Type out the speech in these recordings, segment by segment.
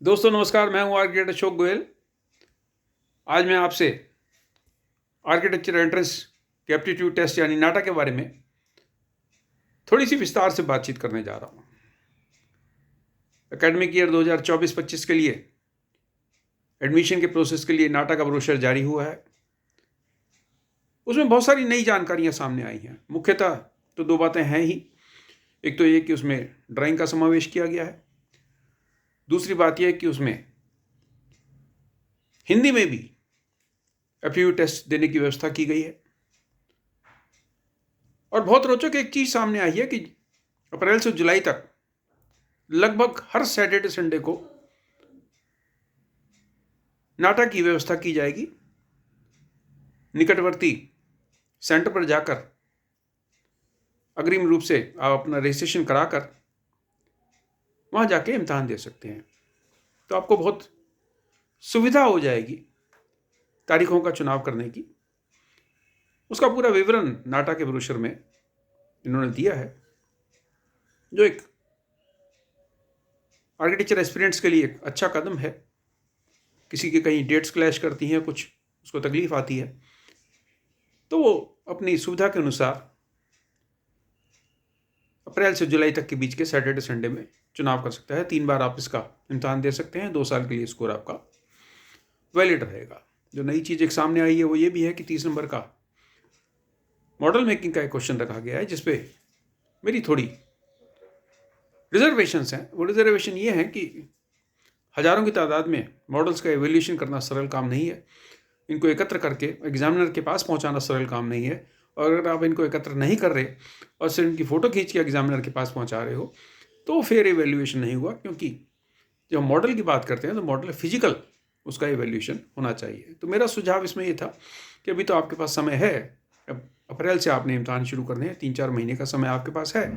दोस्तों नमस्कार, मैं हूं आर्किटेक्ट अशोक गोयल। आज मैं आपसे आर्किटेक्चर एंट्रेंस के एप्टीट्यूड टेस्ट यानी नाटा के बारे में थोड़ी सी विस्तार से बातचीत करने जा रहा हूं। एकेडमिक ईयर 2024-25 के लिए एडमिशन के प्रोसेस के लिए नाटा का ब्रोशर जारी हुआ है। उसमें बहुत सारी नई जानकारियां सामने आई हैं। मुख्यतः तो दो बातें हैं ही। एक तो ये कि उसमें ड्राइंग का समावेश किया गया है। दूसरी बात यह है कि उसमें हिंदी में भी एप्टीट्यूड टेस्ट देने की व्यवस्था की गई है। और बहुत रोचक एक चीज सामने आई है कि अप्रैल से जुलाई तक लगभग हर सैटरडे संडे को नाटा की व्यवस्था की जाएगी। निकटवर्ती सेंटर पर जाकर अग्रिम रूप से आप अपना रजिस्ट्रेशन कराकर वहां जाके इम्तहान दे सकते हैं। तो आपको बहुत सुविधा हो जाएगी तारीखों का चुनाव करने की। उसका पूरा विवरण नाटा के ब्रोशर में इन्होंने दिया है, जो एक आर्किटेक्चर एस्पिरेंट्स के लिए एक अच्छा कदम है। किसी की कहीं डेट्स क्लैश करती हैं, कुछ उसको तकलीफ आती है, तो वो अपनी सुविधा के अनुसार अप्रैल से जुलाई तक के बीच के सैटरडे संडे में चुनाव कर सकता है। 3 बार आप इसका इम्तहान दे सकते हैं। 2 साल के लिए स्कोर आपका वैलिड रहेगा। जो नई चीज़ एक सामने आई है वो ये भी है कि 30 नंबर का मॉडल मेकिंग का एक क्वेश्चन रखा गया है, जिसपे मेरी थोड़ी रिजर्वेशंस हैं। वो रिजर्वेशन ये है कि हजारों की तादाद में मॉडल्स का एवेल्यूशन करना सरल काम नहीं है। इनको एकत्र करके एग्जामिनर के पास पहुंचाना सरल काम नहीं है। और अगर आप इनको एकत्र नहीं कर रहे और सिर्फ इनकी फ़ोटो खींच के एग्जामिनर के पास पहुंचा रहे हो तो फेयर एवेल्यूएशन नहीं हुआ। क्योंकि जब मॉडल की बात करते हैं तो मॉडल फिजिकल, उसका एवेल्यूशन होना चाहिए। तो मेरा सुझाव इसमें ये था कि अभी तो आपके पास समय है। अब अप्रैल से आपने इम्तहान शुरू करने हैं, 3-4 महीने का समय आपके पास है।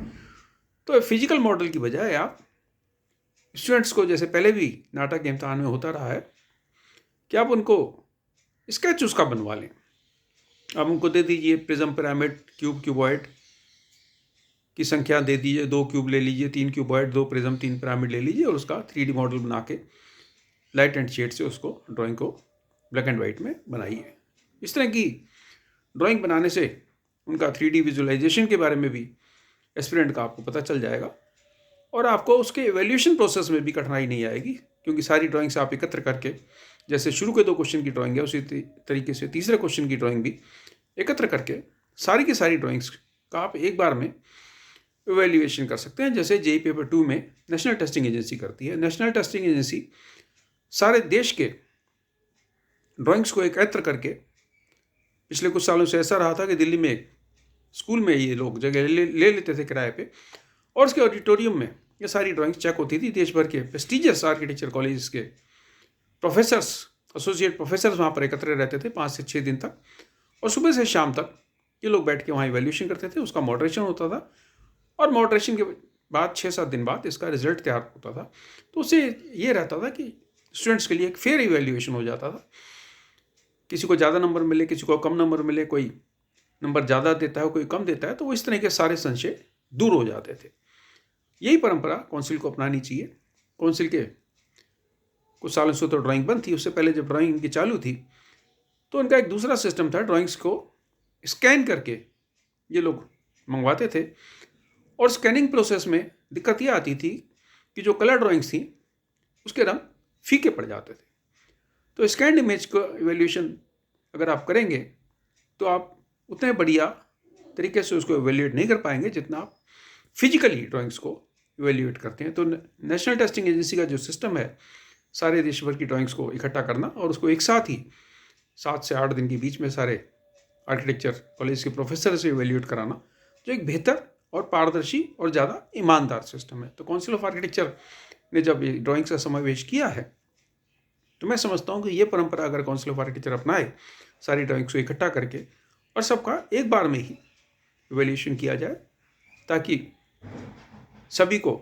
तो फिजिकल मॉडल की बजाय आप स्टूडेंट्स को, जैसे पहले भी नाटा के इम्तहान में होता रहा है, कि आप उनको स्केच उसका बनवा लें। आप उनको दे दीजिए प्रिज्म, पिरामिड, क्यूब, क्यूबॉइड की संख्या दे दीजिए। 2 क्यूब ले लीजिए, 3 क्यूबॉइड, 2 प्रिज्म, 3 पिरामिड ले लीजिए और उसका 3D मॉडल बना के लाइट एंड शेड से उसको ड्राइंग को ब्लैक एंड वाइट में बनाइए। इस तरह की ड्राइंग बनाने से उनका 3D विजुअलाइजेशन के बारे में भी एस्पिरेंट का आपको पता चल जाएगा और आपको उसके एवेल्यूशन प्रोसेस में भी कठिनाई नहीं आएगी। क्योंकि सारी ड्राइंग्स आप एकत्र करके, जैसे शुरू के 2 क्वेश्चन की ड्राइंग है उसी तरीके से तीसरे क्वेश्चन की ड्राइंग भी एकत्र करके सारी की सारी ड्राइंग्स का आप एक बार में एवेल्यूएशन कर सकते हैं, जैसे जेईई पेपर 2 में नेशनल टेस्टिंग एजेंसी करती है। नेशनल टेस्टिंग एजेंसी सारे देश के ड्राइंग्स को एकत्र करके, पिछले कुछ सालों से ऐसा रहा था कि दिल्ली में एक स्कूल में ये लोग जगह ले लेते थे किराए पे और उसके ऑडिटोरियम में ये सारी ड्राइंग्स चेक होती थी। देश भर के प्रेस्टिजियस आर्किटेक्चर कॉलेज के प्रोफेसर्स, एसोसिएट प्रोफेसर्स वहाँ पर एकत्र रहते थे 5 से 6 दिन तक। और सुबह से शाम तक ये लोग बैठ के वहाँ इवैल्यूएशन करते थे। उसका मॉडरेशन होता था और मॉडरेशन के बाद 6-7 दिन बाद इसका रिजल्ट तैयार होता था। तो उससे ये रहता था कि स्टूडेंट्स के लिए एक फेयर इवैल्यूएशन हो जाता था। किसी को ज़्यादा नंबर मिले, किसी को कम नंबर मिले, कोई नंबर ज़्यादा देता है, कोई कम देता है, तो वो इस तरह के सारे संशय दूर हो जाते थे। यही परंपरा काउंसिल को अपनानी चाहिए। काउंसिल के कुछ सालों से तो ड्राइंग बंद थी। उससे पहले जब ड्राइंग इनकी चालू थी तो उनका एक दूसरा सिस्टम था। ड्राइंग्स को स्कैन करके ये लोग मंगवाते थे और स्कैनिंग प्रोसेस में दिक्कत ये आती थी कि जो कलर ड्राइंग्स थी उसके रंग फीके पड़ जाते थे। तो स्कैन्ड इमेज को इवैल्यूएशन अगर आप करेंगे तो आप उतने बढ़िया तरीके से उसको इवैल्यूएट नहीं कर पाएंगे जितना आप फिजिकली ड्राइंग्स को इवैल्यूएट करते हैं। तो नेशनल टेस्टिंग एजेंसी का जो सिस्टम है, सारे देश भर की ड्राइंग्स को इकट्ठा करना और उसको एक साथ ही 7 से 8 दिन के बीच में सारे आर्किटेक्चर कॉलेज के प्रोफेसर से इवैल्यूएट कराना, जो एक बेहतर और पारदर्शी और ज़्यादा ईमानदार सिस्टम है। तो काउंसिल ऑफ आर्किटेक्चर ने जब ये ड्राइंग्स का समावेश किया है तो मैं समझता हूँ कि ये परंपरा अगर काउंसिल ऑफ आर्किटेक्चर अपनाए, सारी ड्राइंग्स को इकट्ठा करके और सबका एक बार में ही इवैल्यूएशन किया जाए, ताकि सभी को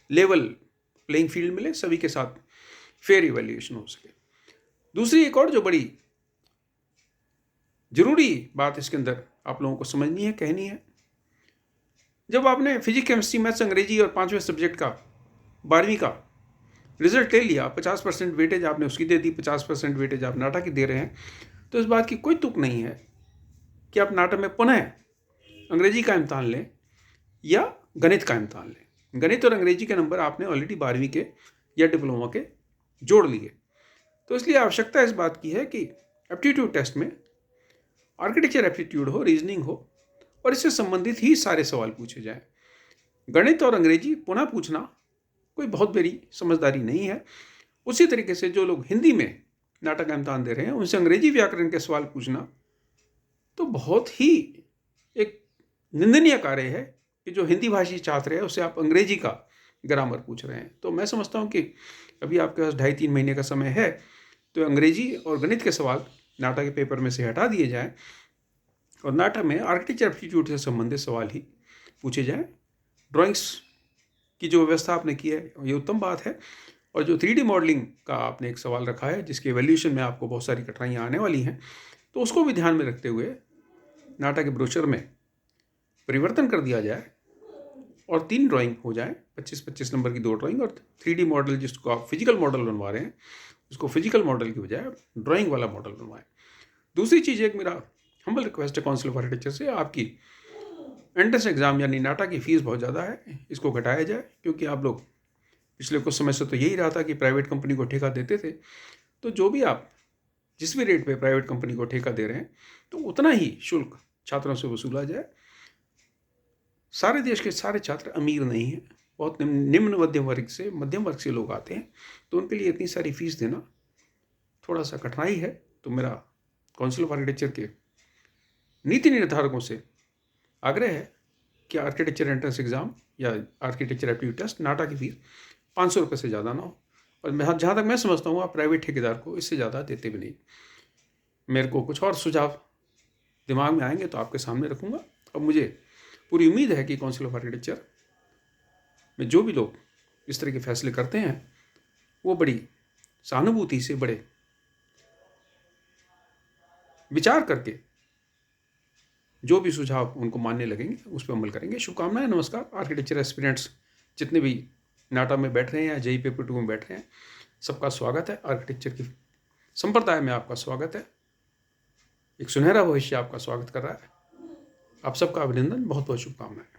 लेवल प्लेइंग फील्ड मिले, सभी के साथ फेयर इवैल्यूएशन हो सके। दूसरी एक और जो बड़ी जरूरी बात इसके अंदर आप लोगों को समझनी है, कहनी है, जब आपने फिजिक्स, केमिस्ट्री, मैथ्स, अंग्रेजी और 5वें सब्जेक्ट का 12वीं का रिजल्ट ले लिया, 50% वेटेज आपने उसकी दे दी, 50% वेटेज आप नाटा की दे रहे हैं, तो इस बात की कोई तुक नहीं है कि आप नाटा में पुनः अंग्रेजी का इम्तहान लें या गणित का इम्तहान लें। गणित और अंग्रेजी के नंबर आपने ऑलरेडी 12वीं के या डिप्लोमा के जोड़ लिए, तो इसलिए आवश्यकता इस बात की है कि एप्टीट्यूड टेस्ट में आर्किटेक्चर एप्टीट्यूड हो, रीजनिंग हो और इससे संबंधित ही सारे सवाल पूछे जाएं। गणित और अंग्रेजी पुनः पूछना कोई बहुत बड़ी समझदारी नहीं है। उसी तरीके से जो लोग हिंदी में नाटा का इम्तहान दे रहे हैं, उनसे अंग्रेजी व्याकरण के सवाल पूछना तो बहुत ही एक निंदनीय कार्य है कि जो हिंदी भाषी छात्र है उससे आप अंग्रेजी का ग्रामर पूछ रहे हैं। तो मैं समझता हूँ कि अभी आपके पास 2.5-3 महीने का समय है, तो अंग्रेजी और गणित के सवाल नाटा के पेपर में से हटा दिए जाएं और नाटा में आर्किटेक्चर एप्टीट्यूड से संबंधित सवाल ही पूछे जाएं। ड्राइंग्स की जो व्यवस्था आपने की है ये उत्तम बात है, और जो 3D मॉडलिंग का आपने एक सवाल रखा है जिसके एवैल्यूएशन में आपको बहुत सारी कठिनाइयाँ आने वाली हैं, तो उसको भी ध्यान में रखते हुए नाटा के ब्रोशर में परिवर्तन कर दिया जाए और 3 ड्राइंग हो जाए, 25-25 नंबर की 2 ड्राइंग, और 3D मॉडल जिसको आप फिजिकल मॉडल बनवा रहे हैं उसको फिजिकल मॉडल की बजाय ड्राइंग वाला मॉडल बनवाएं। दूसरी चीज़ एक मेरा हम्बल रिक्वेस्ट है काउंसिल ऑफ आर्किटेक्चर से, आपकी एंट्रेंस एग्जाम यानी नाटा की फ़ीस बहुत ज़्यादा है, इसको घटाया जाए, क्योंकि आप लोग पिछले कुछ समय से तो यही रहा था कि प्राइवेट कंपनी को ठेका देते थे, तो जो भी आप जिस भी रेट पे प्राइवेट कंपनी को ठेका दे रहे हैं तो उतना ही शुल्क छात्रों से वसूला जाए। सारे देश के सारे छात्र अमीर नहीं हैं, बहुत निम्न मध्यम वर्ग से लोग आते हैं, तो उनके लिए इतनी सारी फीस देना थोड़ा सा कठिनाई है। तो मेरा काउंसिल ऑफ आर्किटेक्चर के नीति निर्धारकों से आग्रह है कि आर्किटेक्चर एंट्रेंस एग्ज़ाम या आर्किटेक्चर एप्टीट्यूड टेस्ट नाटा की फीस 500 रुपये से ज़्यादा ना हो, और मैं जहाँ तक मैं समझता हूँ आप प्राइवेट ठेकेदार को इससे ज़्यादा देते भी नहीं। मेरे को कुछ और सुझाव दिमाग में आएंगे तो आपके सामने रखूँगा। अब मुझे पूरी उम्मीद है कि काउंसिल ऑफ आर्किटेक्चर में जो भी लोग इस तरह के फैसले करते हैं वो बड़ी सहानुभूति से, बड़े विचार करके जो भी सुझाव उनको मानने लगेंगे उस पर अमल करेंगे। शुभकामनाएं, नमस्कार। आर्किटेक्चर एस्पिरेंट्स जितने भी नाटा में बैठ रहे हैं या जेई पेपर 2 में बैठ रहे हैं, सबका स्वागत है। आर्किटेक्चर की संप्रदाय में आपका स्वागत है। एक सुनहरा भविष्य आपका स्वागत कर रहा है। आप सबका अभिनंदन, बहुत बहुत शुभकामनाएं।